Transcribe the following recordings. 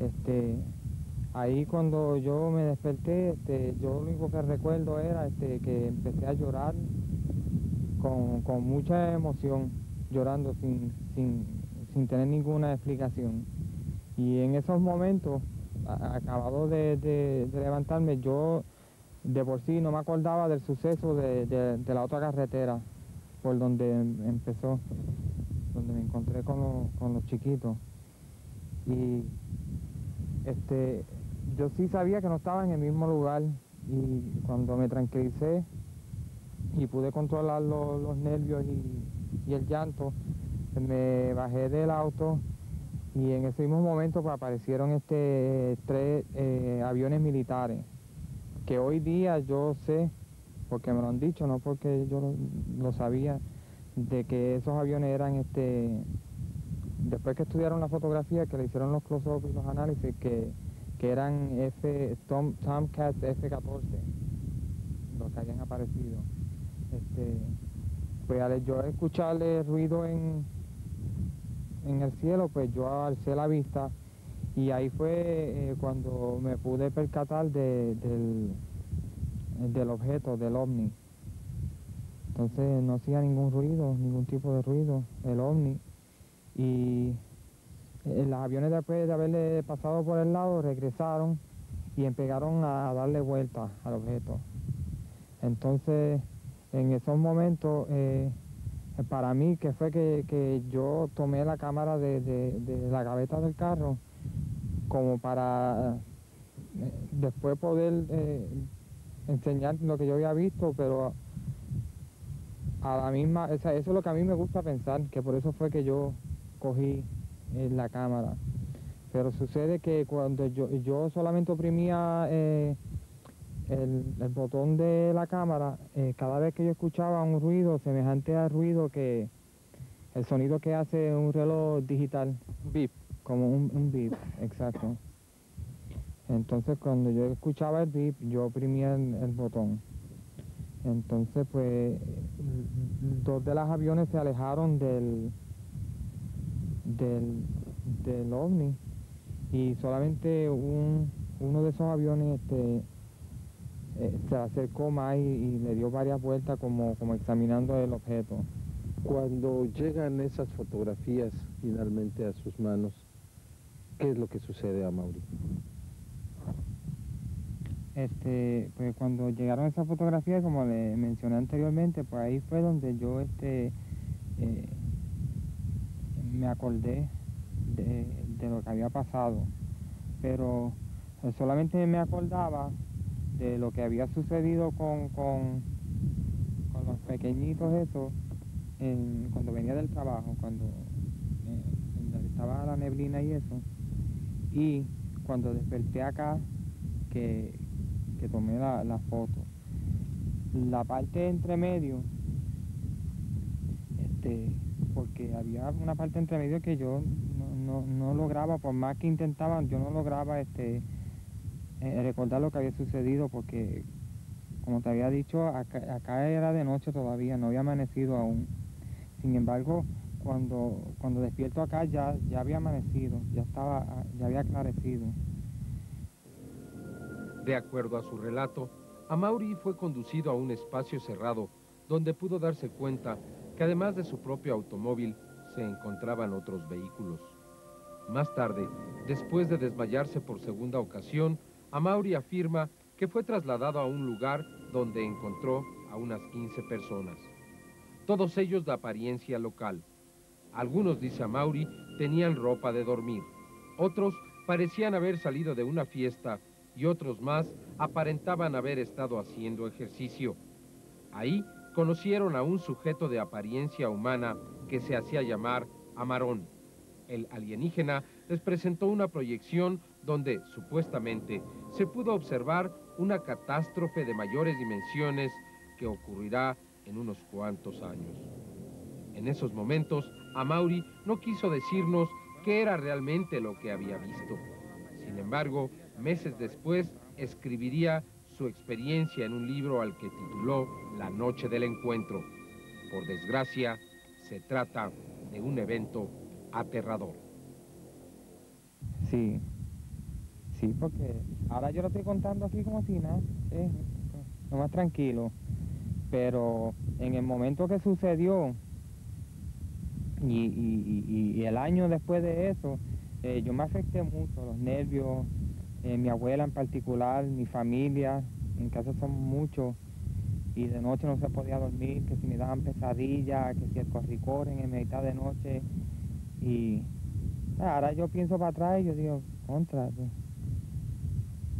Este, ahí cuando yo me desperté, yo lo único que recuerdo era que empecé a llorar con mucha emoción, llorando sin tener ninguna explicación. Y en esos momentos, acabado de levantarme, yo de por sí no me acordaba del suceso de la otra carretera por donde empezó, donde me encontré con los chiquitos. Y yo sí sabía que no estaba en el mismo lugar, y cuando me tranquilicé y pude controlar los nervios y el llanto, me bajé del auto, y en ese mismo momento pues, aparecieron tres aviones militares, que hoy día yo sé, porque me lo han dicho, no porque yo lo sabía, de que esos aviones eran, después que estudiaron la fotografía, que le hicieron los close-up y los análisis, que eran Tomcats F-14, los que habían aparecido. Pues al yo escucharle ruido en el cielo, pues yo alcé la vista, y ahí fue cuando me pude percatar del objeto, del ovni. Entonces no hacía ningún ruido, ningún tipo de ruido, el ovni. Y los aviones, después de haberle pasado por el lado, regresaron y empezaron a darle vuelta al objeto. Entonces, en esos momentos, para mí, que fue que yo tomé la cámara de la gaveta del carro, como para después poder enseñar lo que yo había visto, pero a la misma, eso es lo que a mí me gusta pensar, que por eso fue que yo cogí la cámara. Pero sucede que cuando yo solamente oprimía el botón de la cámara, cada vez que yo escuchaba un ruido semejante al ruido el sonido que hace un reloj digital, Bip. como un beep, exacto. Entonces cuando yo escuchaba el beep, yo oprimía el botón. Entonces pues dos de los aviones se alejaron del, del ovni, y solamente uno de esos aviones se acercó más y le dio varias vueltas como examinando el objeto. Cuando llegan esas fotografías finalmente a sus manos, ¿qué es lo que sucede a Mauri? Pues cuando llegaron esas fotografías, como le mencioné anteriormente, pues ahí fue donde yo me acordé de lo que había pasado, pero solamente me acordaba de lo que había sucedido con los pequeñitos esos, cuando venía del trabajo, cuando estaba la neblina y eso, y cuando desperté acá, que, que tomé la foto. La parte entre medio, porque había una parte entre medio que yo no lograba, por más que intentaba, yo no lograba recordar lo que había sucedido, porque como te había dicho, acá era de noche todavía, no había amanecido aún. Sin embargo, cuando despierto acá ya había amanecido, ya había aclarecido. De acuerdo a su relato, Amaury fue conducido a un espacio cerrado donde pudo darse cuenta que además de su propio automóvil se encontraban otros vehículos. Más tarde, después de desmayarse por segunda ocasión, Amaury afirma que fue trasladado a un lugar donde encontró a unas 15 personas. Todos ellos de apariencia local. Algunos, dice Amaury, tenían ropa de dormir. Otros parecían haber salido de una fiesta y otros más aparentaban haber estado haciendo ejercicio. Ahí conocieron a un sujeto de apariencia humana que se hacía llamar Amarón. El alienígena les presentó una proyección donde, supuestamente, se pudo observar una catástrofe de mayores dimensiones que ocurrirá en unos cuantos años. En esos momentos, Amaury no quiso decirnos qué era realmente lo que había visto. Sin embargo, meses después, escribiría su experiencia en un libro al que tituló La noche del encuentro. Por desgracia, se trata de un evento aterrador. Sí, Sí, porque ahora yo lo estoy contando así como si nada, lo más tranquilo. Pero en el momento que sucedió y el año después de eso, yo me afecté mucho, los nervios, mi abuela en particular, mi familia, en casa somos muchos, y de noche no se podía dormir, que si me daban pesadillas, que si el corre-corre en mitad de noche, y ahora yo pienso para atrás y yo digo, contra, pues,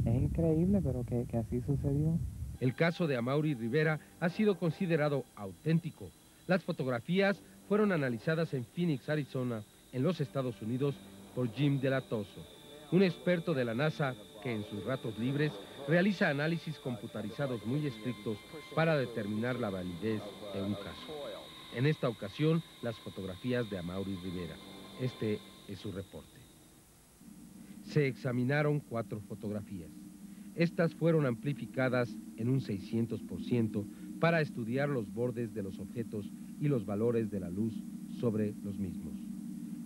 es increíble, pero que así sucedió. El caso de Amaury Rivera ha sido considerado auténtico. Las fotografías fueron analizadas en Phoenix, Arizona, en los Estados Unidos, por Jim De La Toso, un experto de la NASA que en sus ratos libres realiza análisis computarizados muy estrictos para determinar la validez de un caso. En esta ocasión, las fotografías de Amaury Rivera. Este es su reporte. Se examinaron 4 fotografías. Estas fueron amplificadas en un 600% para estudiar los bordes de los objetos y los valores de la luz sobre los mismos.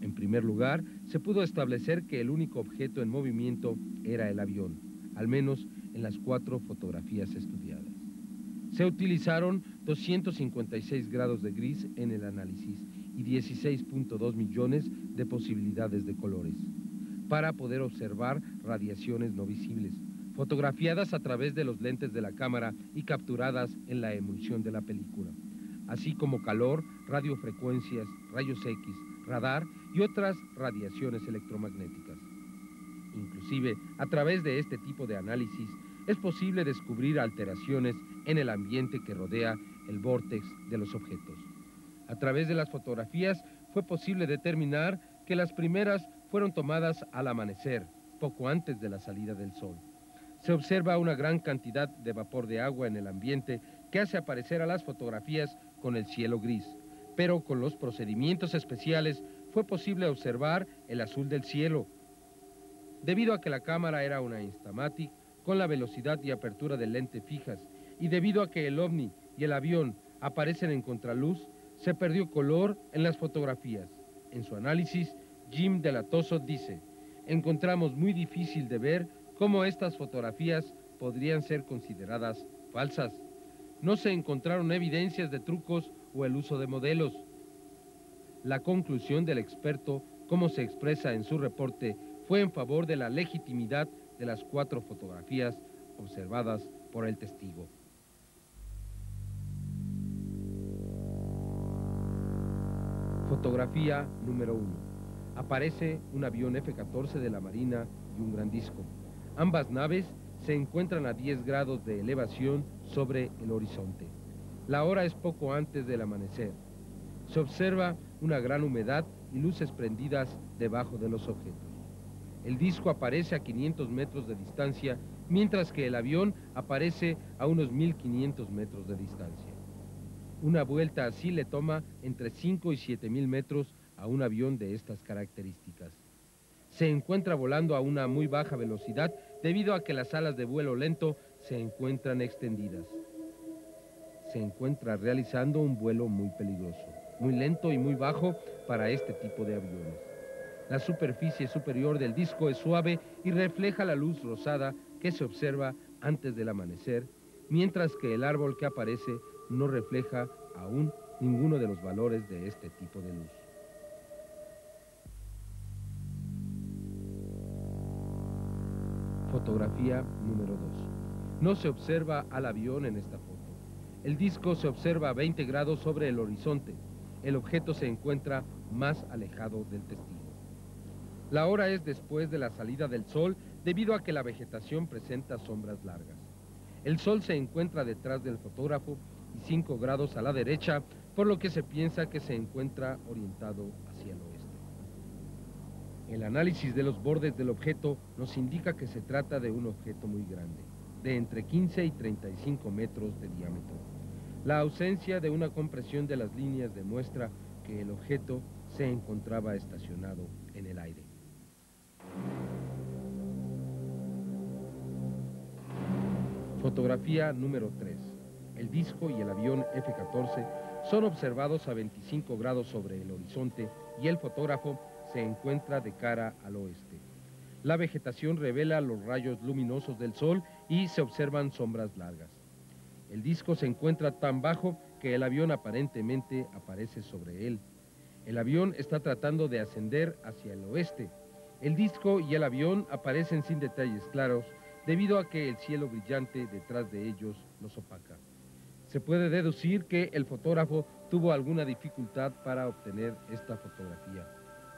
En primer lugar, se pudo establecer que el único objeto en movimiento era el avión, al menos en las 4 fotografías estudiadas. Se utilizaron 256 grados de gris en el análisis y 16.2 millones de posibilidades de colores para poder observar radiaciones no visibles, fotografiadas a través de los lentes de la cámara y capturadas en la emulsión de la película, así como calor, radiofrecuencias, rayos X, radar y otras radiaciones electromagnéticas. Inclusive, a través de este tipo de análisis, es posible descubrir alteraciones en el ambiente que rodea el vórtex de los objetos. A través de las fotografías fue posible determinar que las primeras fueron tomadas al amanecer, poco antes de la salida del sol. Se observa una gran cantidad de vapor de agua en el ambiente que hace aparecer a las fotografías con el cielo gris, pero con los procedimientos especiales fue posible observar el azul del cielo. Debido a que la cámara era una Instamatic con la velocidad y apertura del lente fijas, y debido a que el ovni y el avión aparecen en contraluz, se perdió color en las fotografías. En su análisis, Jim De La Toso dice: encontramos muy difícil de ver cómo estas fotografías podrían ser consideradas falsas. No se encontraron evidencias de trucos o el uso de modelos. La conclusión del experto, como se expresa en su reporte, fue en favor de la legitimidad de las 4 fotografías observadas por el testigo. Fotografía número 1. Aparece un avión F-14 de la Marina y un gran disco. Ambas naves se encuentran a 10 grados de elevación sobre el horizonte. La hora es poco antes del amanecer. Se observa una gran humedad y luces prendidas debajo de los objetos. El disco aparece a 500 metros de distancia, mientras que el avión aparece a unos 1500 metros de distancia. Una vuelta así le toma entre 5 y 7000 metros a un avión de estas características. Se encuentra volando a una muy baja velocidad debido a que las alas de vuelo lento se encuentran extendidas. Se encuentra realizando un vuelo muy peligroso, muy lento y muy bajo para este tipo de aviones. La superficie superior del disco es suave y refleja la luz rosada que se observa antes del amanecer, mientras que el árbol que aparece no refleja aún ninguno de los valores de este tipo de luz. Fotografía número 2. No se observa al avión en esta foto. El disco se observa a 20 grados sobre el horizonte. El objeto se encuentra más alejado del testigo. La hora es después de la salida del sol debido a que la vegetación presenta sombras largas. El sol se encuentra detrás del fotógrafo y 5 grados a la derecha, por lo que se piensa que se encuentra orientado hacia el oeste. El análisis de los bordes del objeto nos indica que se trata de un objeto muy grande, de entre 15 y 35 metros de diámetro. La ausencia de una compresión de las líneas demuestra que el objeto se encontraba estacionado en el aire. Fotografía número 3. El disco y el avión F-14 son observados a 25 grados sobre el horizonte y el fotógrafo se encuentra de cara al oeste. La vegetación revela los rayos luminosos del sol y se observan sombras largas. El disco se encuentra tan bajo que el avión aparentemente aparece sobre él. El avión está tratando de ascender hacia el oeste. El disco y el avión aparecen sin detalles claros debido a que el cielo brillante detrás de ellos los opaca. Se puede deducir que el fotógrafo tuvo alguna dificultad para obtener esta fotografía.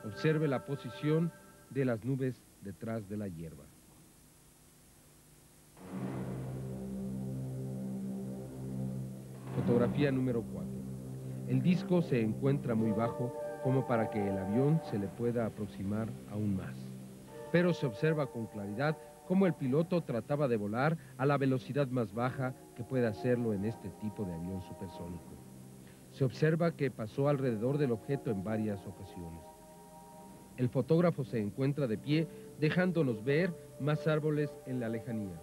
Observe la posición de las nubes detrás de la hierba. Fotografía número 4. El disco se encuentra muy bajo como para que el avión se le pueda aproximar aún más. Pero se observa con claridad cómo el piloto trataba de volar a la velocidad más baja que puede hacerlo en este tipo de avión supersónico. Se observa que pasó alrededor del objeto en varias ocasiones. El fotógrafo se encuentra de pie, dejándonos ver más árboles en la lejanía.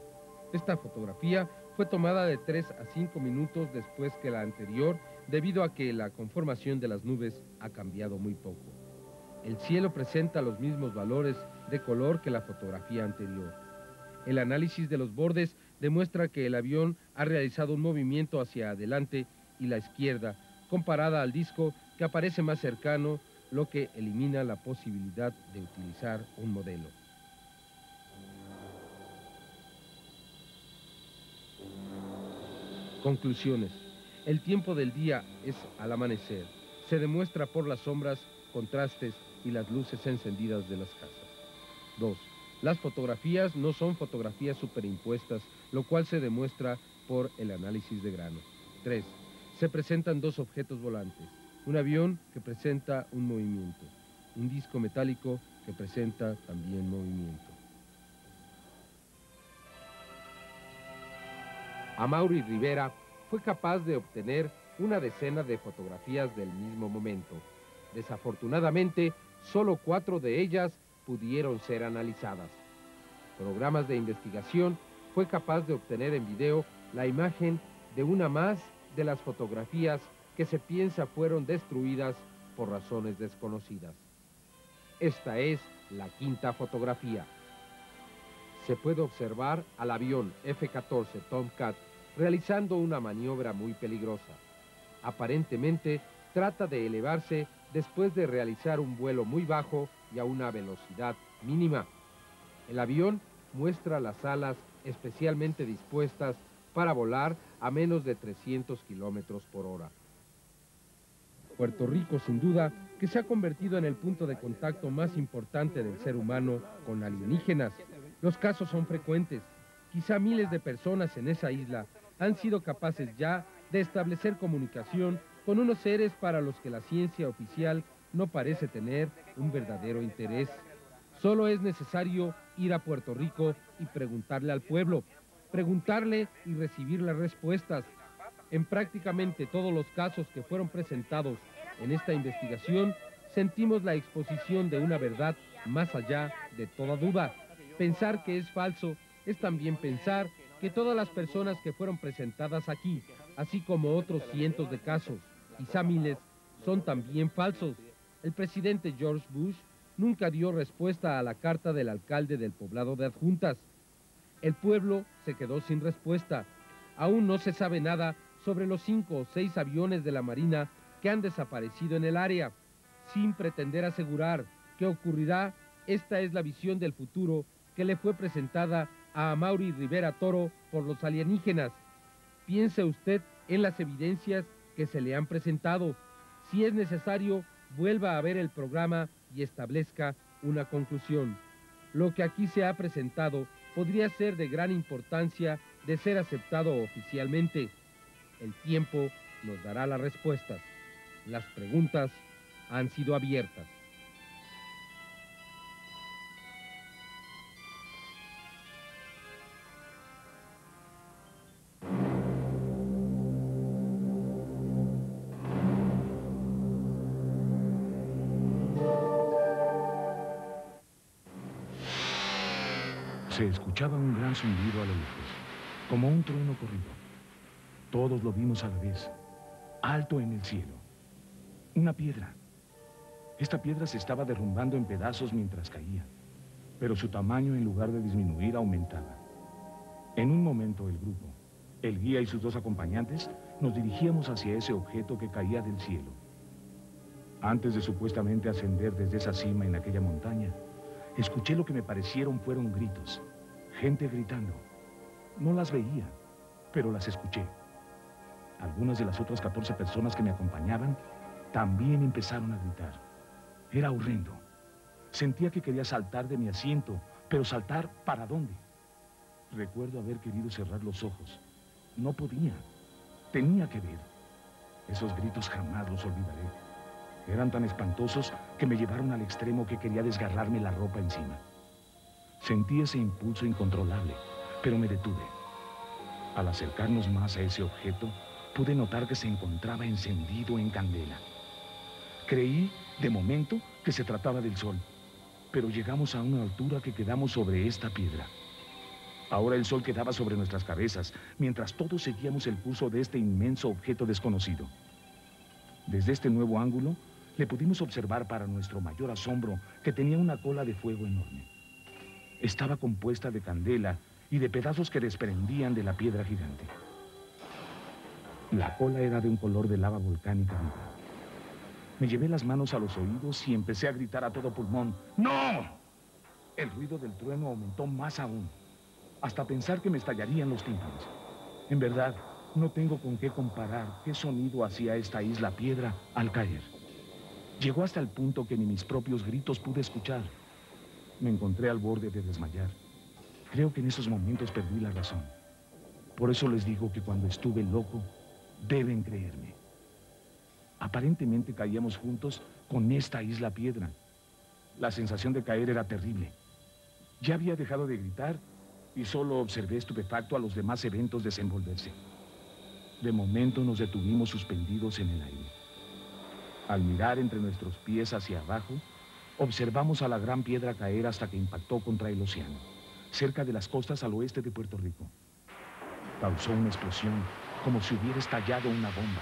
Esta fotografía fue tomada de 3 a 5 minutos después que la anterior, debido a que la conformación de las nubes ha cambiado muy poco. El cielo presenta los mismos valores de color que la fotografía anterior. El análisis de los bordes demuestra que el avión ha realizado un movimiento hacia adelante y la izquierda, comparada al disco que aparece más cercano, lo que elimina la posibilidad de utilizar un modelo. Conclusiones. El tiempo del día es al amanecer. Se demuestra por las sombras, contrastes y las luces encendidas de las casas. 2. Las fotografías no son fotografías superimpuestas, lo cual se demuestra por el análisis de grano. 3. Se presentan dos objetos volantes. Un avión que presenta un movimiento. Un disco metálico que presenta también movimiento. Amaury Rivera fue capaz de obtener una decena de fotografías del mismo momento. Desafortunadamente, solo 4 de ellas pudieron ser analizadas. Programas de investigación fue capaz de obtener en video la imagen de una más de las fotografías que se piensa fueron destruidas por razones desconocidas. Esta es la 5ª fotografía. Se puede observar al avión F-14 Tomcat realizando una maniobra muy peligrosa. Aparentemente trata de elevarse después de realizar un vuelo muy bajo y a una velocidad mínima. El avión muestra las alas especialmente dispuestas para volar a menos de 300 kilómetros por hora. Puerto Rico, sin duda, que se ha convertido en el punto de contacto más importante del ser humano con alienígenas. Los casos son frecuentes. Quizá miles de personas en esa isla han sido capaces ya de establecer comunicación con unos seres para los que la ciencia oficial no parece tener un verdadero interés. Solo es necesario ir a Puerto Rico y preguntarle al pueblo, preguntarle y recibir las respuestas. En prácticamente todos los casos que fueron presentados en esta investigación, sentimos la exposición de una verdad más allá de toda duda. Pensar que es falso es también pensar que todas las personas que fueron presentadas aquí, así como otros cientos de casos, quizá miles, son también falsos. El presidente George Bush nunca dio respuesta a la carta del alcalde del poblado de Adjuntas. El pueblo se quedó sin respuesta. Aún no se sabe nada sobre los 5 o 6 aviones de la Marina que han desaparecido en el área. Sin pretender asegurar qué ocurrirá, esta es la visión del futuro que le fue presentada a Amaury Rivera Toro por los alienígenas. Piense usted en las evidencias que se le han presentado. Si es necesario, vuelva a ver el programa y establezca una conclusión. Lo que aquí se ha presentado podría ser de gran importancia de ser aceptado oficialmente. El tiempo nos dará las respuestas. Las preguntas han sido abiertas. Se escuchaba un gran zumbido a lo lejos, como un trueno corrido. Todos lo vimos a la vez, alto en el cielo. Una piedra. Esta piedra se estaba derrumbando en pedazos mientras caía. pero su tamaño, en lugar de disminuir, aumentaba. En un momento el grupo, el guía y sus 2 acompañantes, nos dirigíamos hacia ese objeto que caía del cielo. Antes de supuestamente ascender desde esa cima en aquella montaña, escuché lo que me parecieron fueron gritos. Gente gritando. No las veía, pero las escuché. Algunas de las otras 14 personas que me acompañaban también empezaron a gritar. Era horrendo. Sentía que quería saltar de mi asiento, pero ¿saltar para dónde? Recuerdo haber querido cerrar los ojos. No podía. Tenía que ver. Esos gritos jamás los olvidaré. Eran tan espantosos que me llevaron al extremo que quería desgarrarme la ropa encima. Sentí ese impulso incontrolable, pero me detuve. Al acercarnos más a ese objeto, pude notar que se encontraba encendido en candela. Creí, de momento, que se trataba del sol, pero llegamos a una altura que quedamos sobre esta piedra. Ahora el sol quedaba sobre nuestras cabezas, mientras todos seguíamos el curso de este inmenso objeto desconocido. Desde este nuevo ángulo, le pudimos observar para nuestro mayor asombro que tenía una cola de fuego enorme. Estaba compuesta de candela y de pedazos que desprendían de la piedra gigante. La cola era de un color de lava volcánica viva. Me llevé las manos a los oídos y empecé a gritar a todo pulmón, ¡no! El ruido del trueno aumentó más aún, hasta pensar que me estallarían los tímpanos. En verdad, no tengo con qué comparar qué sonido hacía esta isla piedra al caer. Llegó hasta el punto que ni mis propios gritos pude escuchar. Me encontré al borde de desmayar. Creo que en esos momentos perdí la razón. Por eso les digo que cuando estuve loco, deben creerme. Aparentemente caíamos juntos con esta isla piedra. La sensación de caer era terrible. Ya había dejado de gritar y solo observé estupefacto a los demás eventos desenvolverse. De momento nos detuvimos suspendidos en el aire. Al mirar entre nuestros pies hacia abajo, observamos a la gran piedra caer hasta que impactó contra el océano, cerca de las costas al oeste de Puerto Rico. Causó una explosión, como si hubiera estallado una bomba.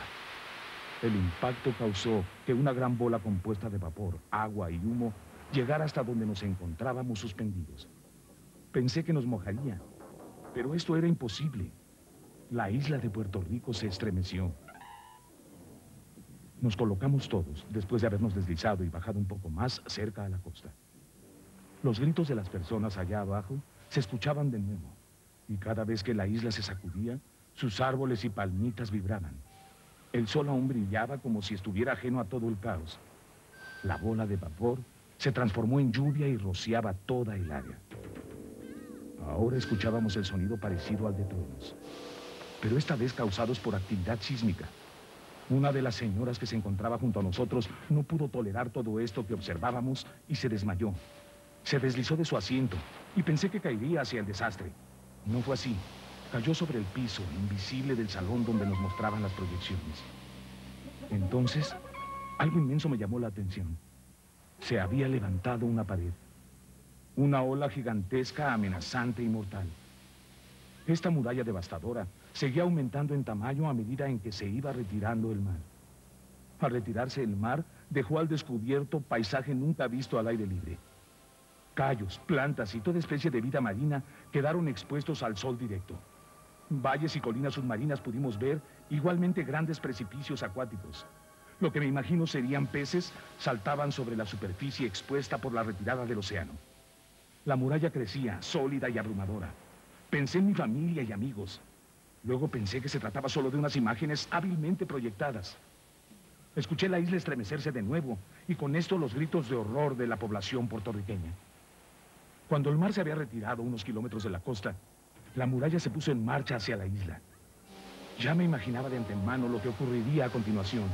El impacto causó que una gran bola compuesta de vapor, agua y humo llegara hasta donde nos encontrábamos suspendidos. Pensé que nos mojaría, pero esto era imposible. La isla de Puerto Rico se estremeció. Nos colocamos todos, después de habernos deslizado y bajado un poco más cerca a la costa. Los gritos de las personas allá abajo se escuchaban de nuevo, y cada vez que la isla se sacudía, sus árboles y palmitas vibraban. El sol aún brillaba como si estuviera ajeno a todo el caos. La bola de vapor se transformó en lluvia y rociaba toda el área. Ahora escuchábamos el sonido parecido al de truenos, pero esta vez causados por actividad sísmica. Una de las señoras que se encontraba junto a nosotros no pudo tolerar todo esto que observábamos y se desmayó. Se deslizó de su asiento y pensé que caería hacia el desastre. No fue así. Cayó sobre el piso, invisible del salón donde nos mostraban las proyecciones. Entonces, algo inmenso me llamó la atención. Se había levantado una pared. Una ola gigantesca, amenazante y mortal. Esta muralla devastadora seguía aumentando en tamaño a medida en que se iba retirando el mar. Al retirarse el mar, dejó al descubierto paisaje nunca visto al aire libre. Cayos, plantas y toda especie de vida marina quedaron expuestos al sol directo. Valles y colinas submarinas pudimos ver, igualmente grandes precipicios acuáticos. Lo que me imagino serían peces saltaban sobre la superficie expuesta por la retirada del océano. La muralla crecía, sólida y abrumadora. Pensé en mi familia y amigos. Luego pensé que se trataba solo de unas imágenes hábilmente proyectadas. Escuché la isla estremecerse de nuevo y con esto los gritos de horror de la población puertorriqueña. Cuando el mar se había retirado unos kilómetros de la costa, la muralla se puso en marcha hacia la isla. Ya me imaginaba de antemano lo que ocurriría a continuación.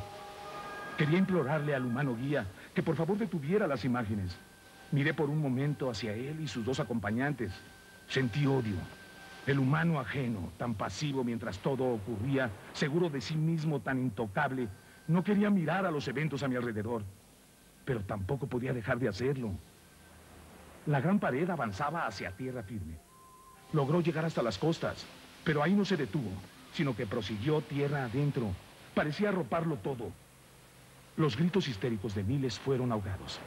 Quería implorarle al humano guía que por favor detuviera las imágenes. Miré por un momento hacia él y sus 2 acompañantes. Sentí odio. El humano ajeno, tan pasivo mientras todo ocurría, seguro de sí mismo, tan intocable, no quería mirar a los eventos a mi alrededor. Pero tampoco podía dejar de hacerlo. La gran pared avanzaba hacia tierra firme. Logró llegar hasta las costas, pero ahí no se detuvo, sino que prosiguió tierra adentro. Parecía arroparlo todo. Los gritos histéricos de miles fueron ahogados.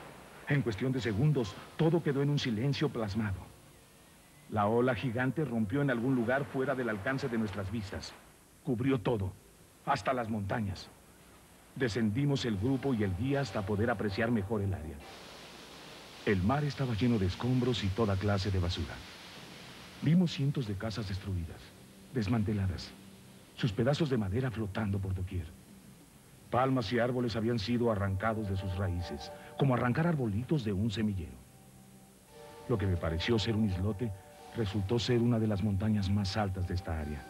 En cuestión de segundos, todo quedó en un silencio plasmado. La ola gigante rompió en algún lugar fuera del alcance de nuestras vistas. Cubrió todo, hasta las montañas. Descendimos el grupo y el guía hasta poder apreciar mejor el área. El mar estaba lleno de escombros y toda clase de basura. Vimos cientos de casas destruidas, desmanteladas, sus pedazos de madera flotando por doquier. Palmas y árboles habían sido arrancados de sus raíces, como arrancar arbolitos de un semillero. Lo que me pareció ser un islote resultó ser una de las montañas más altas de esta área.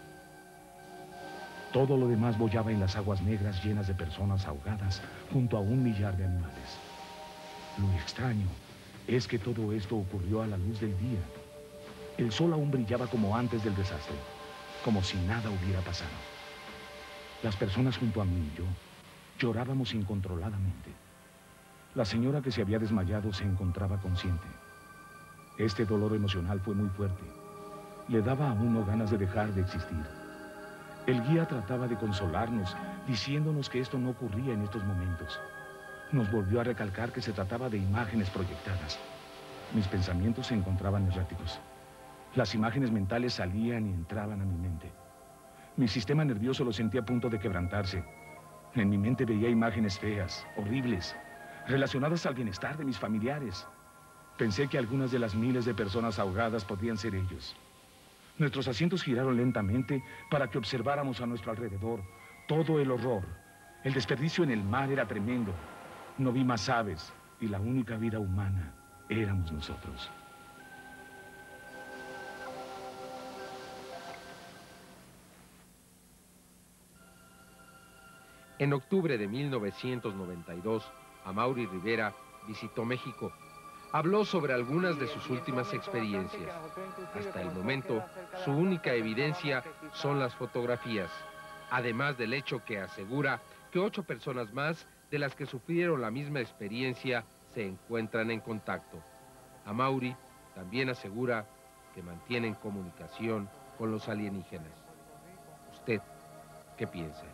Todo lo demás boyaba en las aguas negras llenas de personas ahogadas junto a 1 millar de animales. Lo extraño es que todo esto ocurrió a la luz del día. El sol aún brillaba como antes del desastre, como si nada hubiera pasado. Las personas junto a mí y yo llorábamos incontroladamente. La señora que se había desmayado se encontraba consciente. Este dolor emocional fue muy fuerte. Le daba a uno ganas de dejar de existir. El guía trataba de consolarnos, diciéndonos que esto no ocurría en estos momentos. Nos volvió a recalcar que se trataba de imágenes proyectadas. Mis pensamientos se encontraban erráticos. Las imágenes mentales salían y entraban a mi mente. Mi sistema nervioso lo sentía a punto de quebrantarse. En mi mente veía imágenes feas, horribles, relacionadas al bienestar de mis familiares. Pensé que algunas de las miles de personas ahogadas podrían ser ellos. Nuestros asientos giraron lentamente para que observáramos a nuestro alrededor todo el horror. El desperdicio en el mar era tremendo. No vi más aves y la única vida humana éramos nosotros. En octubre de 1992, Amaury Rivera visitó México. Habló sobre algunas de sus últimas experiencias. Hasta el momento, su única evidencia son las fotografías, además del hecho que asegura que 8 personas más de las que sufrieron la misma experiencia se encuentran en contacto. Amaury también asegura que mantienen comunicación con los alienígenas. ¿Usted qué piensa?